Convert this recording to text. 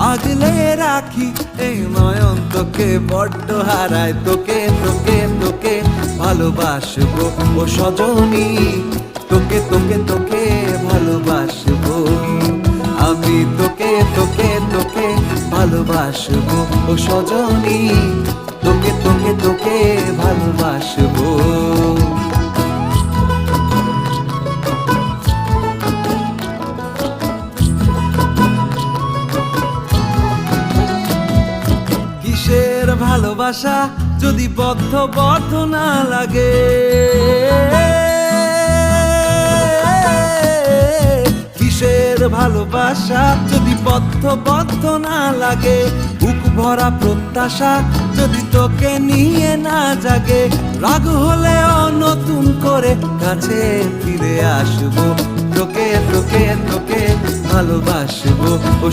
আগলে রাখি এই নয়ন তোকে বড্ড হারায় তোকে তোকে তোকে ভালোবাসবো ও সজনী তোকে তোকে তোকে ভালোবাসবো আমি তোকে তোকে তোকে ভালোবাসবো ও সজনী তোকে তোকে তোকে ভালোবাসবো কিসের ভালোবাসা যদি বদ্ধ বদ্ধ না লাগে কিসের ভালোবাসা যদি বদ্ধ বদ্ধ না লাগে বুক ভরা প্রত্যাশা যদি তোকে নিয়ে না জাগে রাগ হলেও নতুন করে কাছে ফিরে আসবো তোকে তোকে তোকে ভালোবাসবো ও